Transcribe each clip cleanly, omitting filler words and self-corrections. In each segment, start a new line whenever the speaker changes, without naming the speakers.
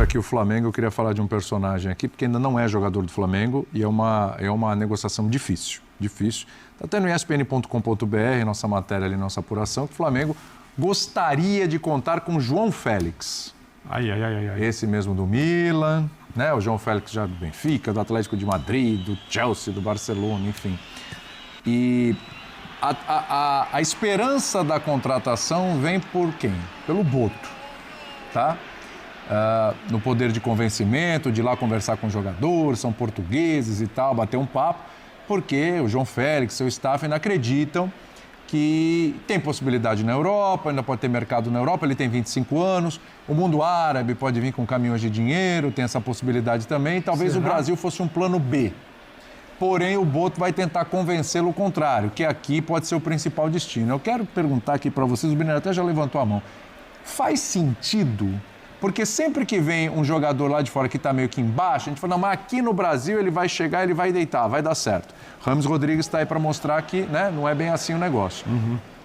sobre aqui o Flamengo, eu queria falar de um personagem aqui, porque ainda não é jogador do Flamengo e é uma negociação difícil. Está até no espn.com.br, nossa matéria ali, nossa apuração, que o Flamengo gostaria de contar com João Félix.
Ai.
Esse mesmo do Milan, né? O João Félix já do Benfica, do Atlético de Madrid, do Chelsea, do Barcelona, enfim. E a esperança da contratação vem por quem? Pelo Boto, tá? No poder de convencimento, de ir lá conversar com os jogadores, são portugueses e tal, bater um papo, porque o João Félix, seu staff, ainda acreditam que tem possibilidade na Europa, ainda pode ter mercado na Europa, ele tem 25 anos, o mundo árabe pode vir com caminhões de dinheiro, tem essa possibilidade também, talvez o Brasil fosse um plano B. Porém, o Boto vai tentar convencê-lo o contrário, que aqui pode ser o principal destino. Eu quero perguntar aqui para vocês, o Bineiro até já levantou a mão, faz sentido? Porque sempre que vem um jogador lá de fora que está meio que embaixo, a gente fala, não, mas aqui no Brasil ele vai chegar, ele vai deitar, vai dar certo. Rames Rodrigues está aí para mostrar que, né, não é bem assim o negócio.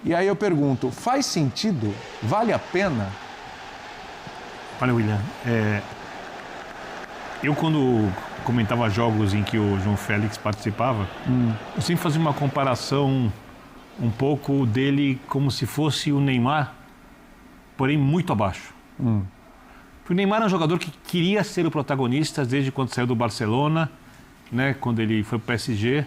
E aí eu pergunto, faz sentido? Vale a pena?
Olha, William, eu quando comentava jogos em que o João Félix participava, eu sempre fazia uma comparação um pouco dele como se fosse o Neymar, porém muito abaixo. O Neymar é um jogador que queria ser o protagonista desde quando saiu do Barcelona, né, quando ele foi para o PSG.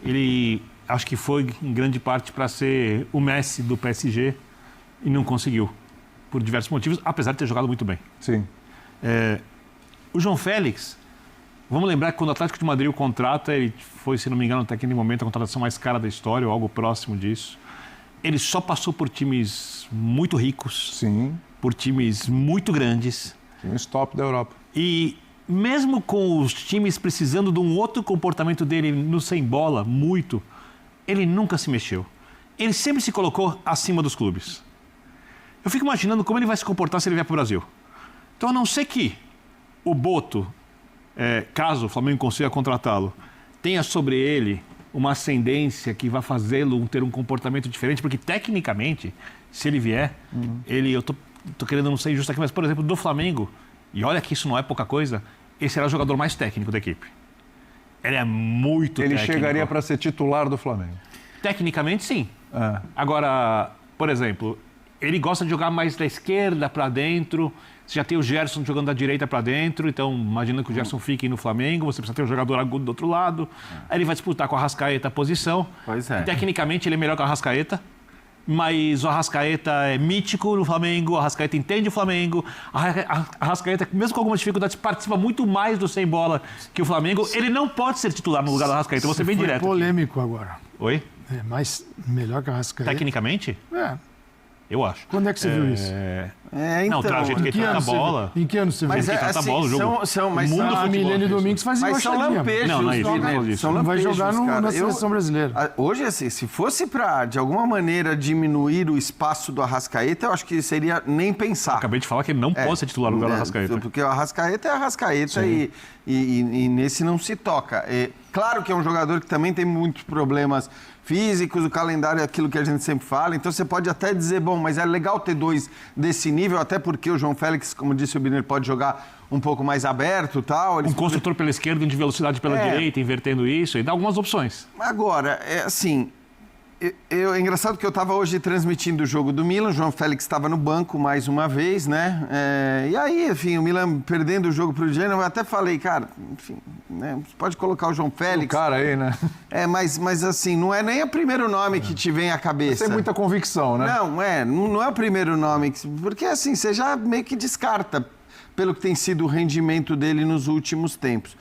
Ele acho que foi em grande parte para ser o Messi do PSG e não conseguiu, por diversos motivos, apesar de ter jogado muito bem.
Sim.
O João Félix, vamos lembrar que quando o Atlético de Madrid o contrata, ele foi, se não me engano, até aquele momento a contratação mais cara da história, ou algo próximo disso. Ele só passou por times muito ricos.
Sim.
Por times muito grandes.
Times top da Europa.
E mesmo com os times precisando de um outro comportamento dele no sem bola, muito, ele nunca se mexeu. Ele sempre se colocou acima dos clubes. Eu fico imaginando como ele vai se comportar se ele vier para o Brasil. Então, a não ser que o Boto, caso o Flamengo consiga contratá-lo, tenha sobre ele uma ascendência que vai fazê-lo ter um comportamento diferente, porque tecnicamente, se ele vier, eu tô querendo não ser injusto aqui, mas, por exemplo, do Flamengo, e olha que isso não é pouca coisa, ele será o jogador mais técnico da equipe. Ele é muito técnico.
Ele chegaria para ser titular do Flamengo?
Tecnicamente, sim. Agora, por exemplo, ele gosta de jogar mais da esquerda para dentro. Você já tem o Gerson jogando da direita para dentro, então imagina que o Gerson fique no Flamengo, você precisa ter um jogador agudo do outro lado. Aí ele vai disputar com o Arrascaeta a posição.
Pois é.
Tecnicamente ele é melhor que o Arrascaeta, mas o Arrascaeta é mítico no Flamengo, o Arrascaeta entende o Flamengo, a Arrascaeta, mesmo com algumas dificuldades, participa muito mais do sem bola que o Flamengo. Ele não pode ser titular no lugar do Arrascaeta, você bem direto.
Polêmico agora.
Oi?
Mas melhor que o Arrascaeta.
Tecnicamente? Eu acho.
Quando é que você viu isso?
Não, o jeito que ele trata a bola.
Em que ano você viu?
Mas ele trata a bola no jogo.
A Milene Domingos faz
mas são lampejos.
Não é isso.
Não vai jogar na seleção brasileira.
Hoje, assim, se fosse para, de alguma maneira, diminuir o espaço do Arrascaeta, eu acho que seria nem pensar.
Acabei de falar que ele não pode ser titular no lugar do Arrascaeta.
Porque o Arrascaeta é Arrascaeta e nesse não se toca. Claro que é um jogador que também tem muitos problemas físicos, o calendário é aquilo que a gente sempre fala, então você pode até dizer, bom, mas é legal ter dois desse nível, até porque o João Félix, como disse o Biner, pode jogar um pouco mais aberto e tal.
Um construtor pela esquerda, um de velocidade pela direita, invertendo isso, e dá algumas opções.
Agora, assim, é engraçado que eu estava hoje transmitindo o jogo do Milan, o João Félix estava no banco mais uma vez, né? E aí, enfim, o Milan perdendo o jogo para o Genoa, eu até falei, cara, enfim, né? Você pode colocar o João Félix.
O cara aí, né?
Mas assim, não é nem o primeiro nome que te vem à cabeça.
Tem muita convicção, né?
Não é o primeiro nome, porque assim, você já meio que descarta pelo que tem sido o rendimento dele nos últimos tempos.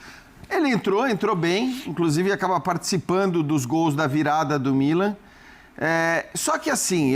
Ele entrou bem, inclusive acaba participando dos gols da virada do Milan. Só que assim,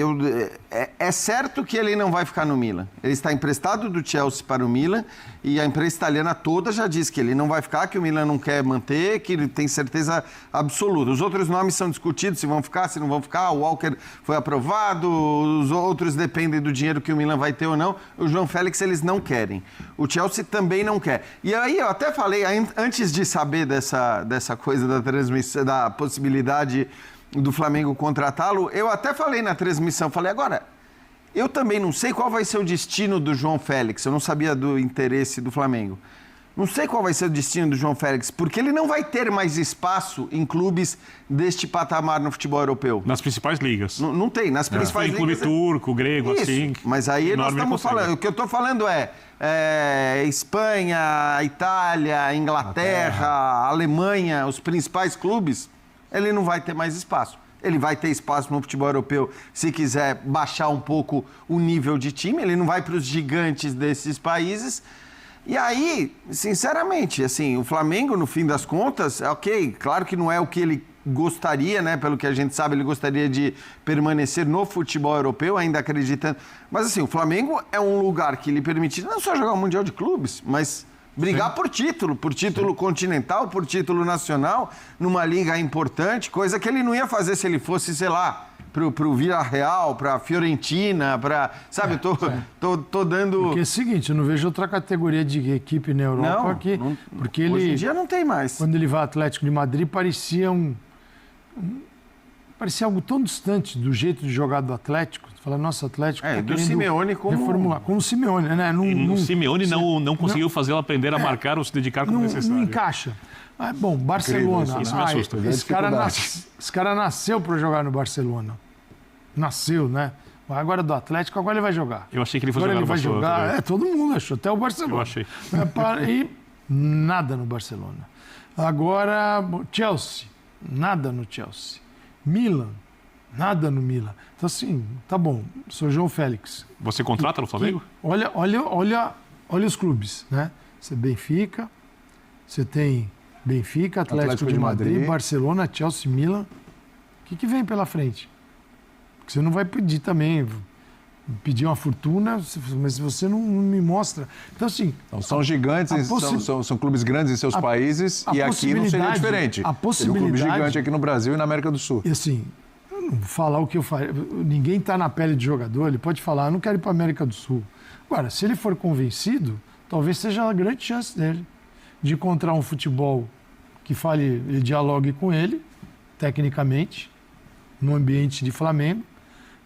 é certo que ele não vai ficar no Milan. Ele está emprestado do Chelsea para o Milan e a imprensa italiana toda já diz que ele não vai ficar, que o Milan não quer manter, que ele tem certeza absoluta. Os outros nomes são discutidos, se vão ficar, se não vão ficar. O Walker foi aprovado, os outros dependem do dinheiro que o Milan vai ter ou não. O João Félix eles não querem. O Chelsea também não quer. E aí eu até falei, antes de saber dessa coisa da transmissão, da possibilidade do Flamengo contratá-lo, eu até falei na transmissão, falei, agora, Eu também não sei qual vai ser o destino do João Félix. Eu não sabia do interesse do Flamengo. Não sei qual vai ser o destino do João Félix, porque ele não vai ter mais espaço em clubes deste patamar no futebol europeu.
Nas principais ligas.
Não tem, nas principais
ligas. Tem clube turco, grego,
isso,
assim.
Mas aí nós estamos falando, o que eu estou falando é Espanha, Itália, Inglaterra, Alemanha, os principais clubes, ele não vai ter mais espaço. Ele vai ter espaço no futebol europeu se quiser baixar um pouco o nível de time, ele não vai para os gigantes desses países. E aí, sinceramente, assim, o Flamengo, no fim das contas, ok, claro que não é o que ele gostaria, né? Pelo que a gente sabe, ele gostaria de permanecer no futebol europeu, ainda acreditando. Mas assim, o Flamengo é um lugar que lhe permite não só jogar o Mundial de Clubes, mas brigar por título continental, por título nacional, numa liga importante, coisa que ele não ia fazer se ele fosse, sei lá, pro Villarreal, pra Fiorentina, pra... Sabe, tô dando...
Porque é o seguinte, eu não vejo outra categoria de equipe na Europa porque ele...
Hoje em dia não tem mais.
Quando ele vai ao Atlético de Madrid, parecia algo tão distante do jeito de jogar do Atlético. Tu fala, nossa, o Atlético tá
do Simeone como...
reformular. Como o Simeone, né?
O Simeone não conseguiu fazê-lo aprender a marcar ou se dedicar como necessário.
Não encaixa. Bom, Barcelona.
Isso me assusta.
Esse cara nasceu para jogar no Barcelona. Nasceu, né? Agora do Atlético, agora ele vai jogar.
Eu achei que ele fosse jogar
no Barcelona. Agora ele vai jogar. Todo mundo achou, até o Barcelona.
Eu achei.
E nada no Barcelona. Agora, Chelsea. Nada no Chelsea. Milan. Nada no Milan. Então, assim, tá bom. Sou João Félix.
Você contrata no Flamengo?
Olha os clubes, né? Você Benfica, você tem Benfica, Atlético de Madrid, Barcelona, Chelsea, Milan. O que vem pela frente? Porque você não vai pedir também, pedir uma fortuna, mas se você não me mostra... Então, assim...
Então, são gigantes, são clubes grandes em seus países e aqui não seria diferente.
A possibilidade...
Seria um clube gigante aqui no Brasil e na América do Sul.
E assim, eu não vou falar o que eu faria. Ninguém está na pele de jogador, ele pode falar, eu não quero ir para a América do Sul. Agora, se ele for convencido, talvez seja a grande chance dele de encontrar um futebol que ele dialogue com ele, tecnicamente, no ambiente de Flamengo.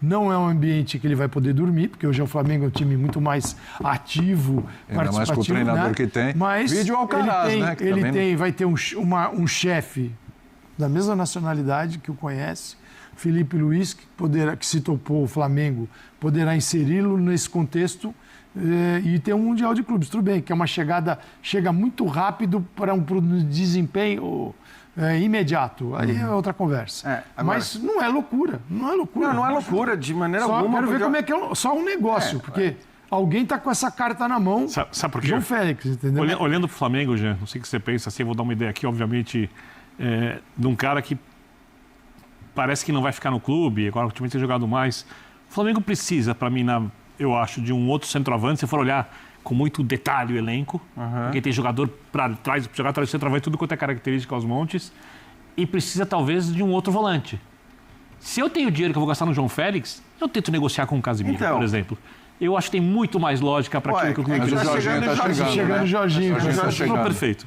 Não é um ambiente que ele vai poder dormir, porque hoje o Flamengo é um time muito mais ativo,
ainda
participativo.
Mais com o treinador,
né?
que tem.
Mas
vídeo Alcaraz, né?
Vai ter um chefe da mesma nacionalidade que o conhece, Felipe Luiz, que se topou o Flamengo, poderá inseri-lo nesse contexto e ter um Mundial de Clubes. Tudo bem, que é uma chega muito rápido para um desempenho... imediato, aí é outra conversa. Agora... Mas não é loucura, não é loucura.
Não é loucura, de maneira alguma.
Quero ver como é que é só um negócio, porque alguém está com essa carta na mão.
Sabe por quê?
João Félix, entendeu?
Olhando para o Flamengo, Jean, não sei o que você pensa, assim, eu vou dar uma ideia aqui, obviamente, de um cara que parece que não vai ficar no clube, agora ultimamente tem jogado mais. O Flamengo precisa, para mim, eu acho, de um outro centroavante, se for olhar com muito detalhe o elenco, porque tem jogador para trás, jogar atrás do centroavante, tudo quanto é característica aos montes, e precisa talvez de um outro volante. Se eu tenho dinheiro que eu vou gastar no João Félix, eu tento negociar com o Casemiro, por exemplo. Eu acho que tem muito mais lógica para aquilo que o clube
mas o Jorginho está chegando.
O Jorginho
perfeito.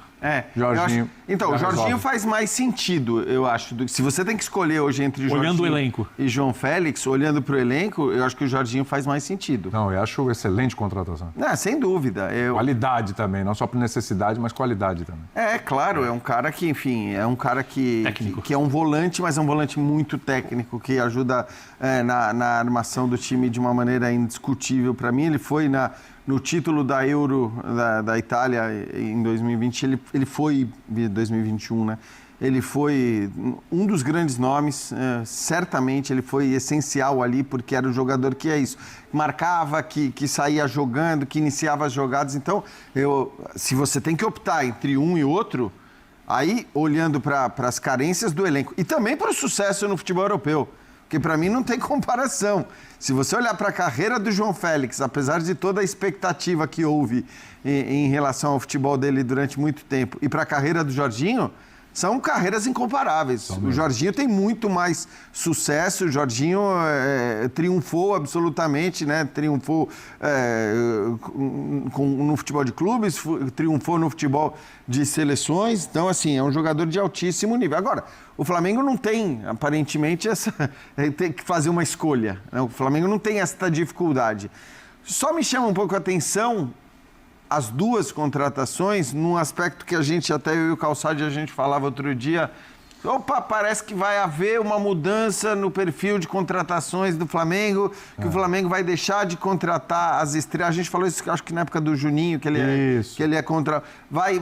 Jorginho.
Então, o Jorginho faz mais sentido, eu acho. Se você tem que escolher hoje entre
olhando
Jorginho
o elenco
e João Félix, olhando para o elenco, eu acho que o Jorginho faz mais sentido.
Não, eu acho excelente contratação.
Sem dúvida.
Qualidade também, não só por necessidade, mas qualidade também.
Claro, é um cara que, enfim, é um cara que é um volante, mas é um volante muito técnico, que ajuda na armação do time de uma maneira indiscutível. Para mim, ele foi no título da Euro da Itália em 2020, ele foi, 2021, né? Ele foi um dos grandes nomes, certamente ele foi essencial ali, porque era o jogador que marcava, que saía jogando, que iniciava as jogadas. Então, se você tem que optar entre um e outro, aí olhando para as carências do elenco e também para o sucesso no futebol europeu, porque para mim não tem comparação. Se você olhar para a carreira do João Félix, apesar de toda a expectativa que houve em relação ao futebol dele durante muito tempo, e para a carreira do Jorginho, são carreiras incomparáveis. O Jorginho tem muito mais sucesso, o Jorginho triunfou absolutamente, né? Triunfou no futebol de clubes, triunfou no futebol de seleções, então assim, é um jogador de altíssimo nível. Agora, o Flamengo não tem, aparentemente, tem que fazer uma escolha, né? O Flamengo não tem essa dificuldade. Só me chama um pouco a atenção as duas contratações, num aspecto que a gente, até eu e o Calçade, a gente falava outro dia, parece que vai haver uma mudança no perfil de contratações do Flamengo, que o Flamengo vai deixar de contratar as estrelas. A gente falou isso, acho que na época do Juninho, que ele é contra... Vai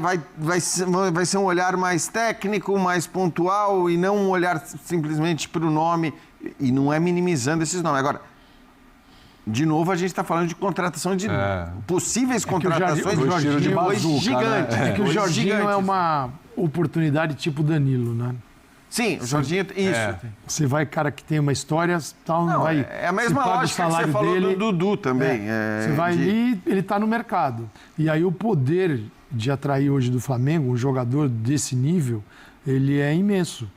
ser um olhar mais técnico, mais pontual, e não um olhar simplesmente para o nome, e não é minimizando esses nomes. Agora, de novo, a gente está falando de contratação de possíveis contratações
o Jorginho,
de hoje gigantes.
É que o Jorginho é uma oportunidade tipo Danilo, né?
Sim, o Jorginho, isso.
Você vai, cara que tem uma história, tal, não vai...
É a mesma lógica que você falou do Dudu também.
Você vai ali, ele está no mercado. E aí o poder de atrair hoje do Flamengo, um jogador desse nível, ele é imenso.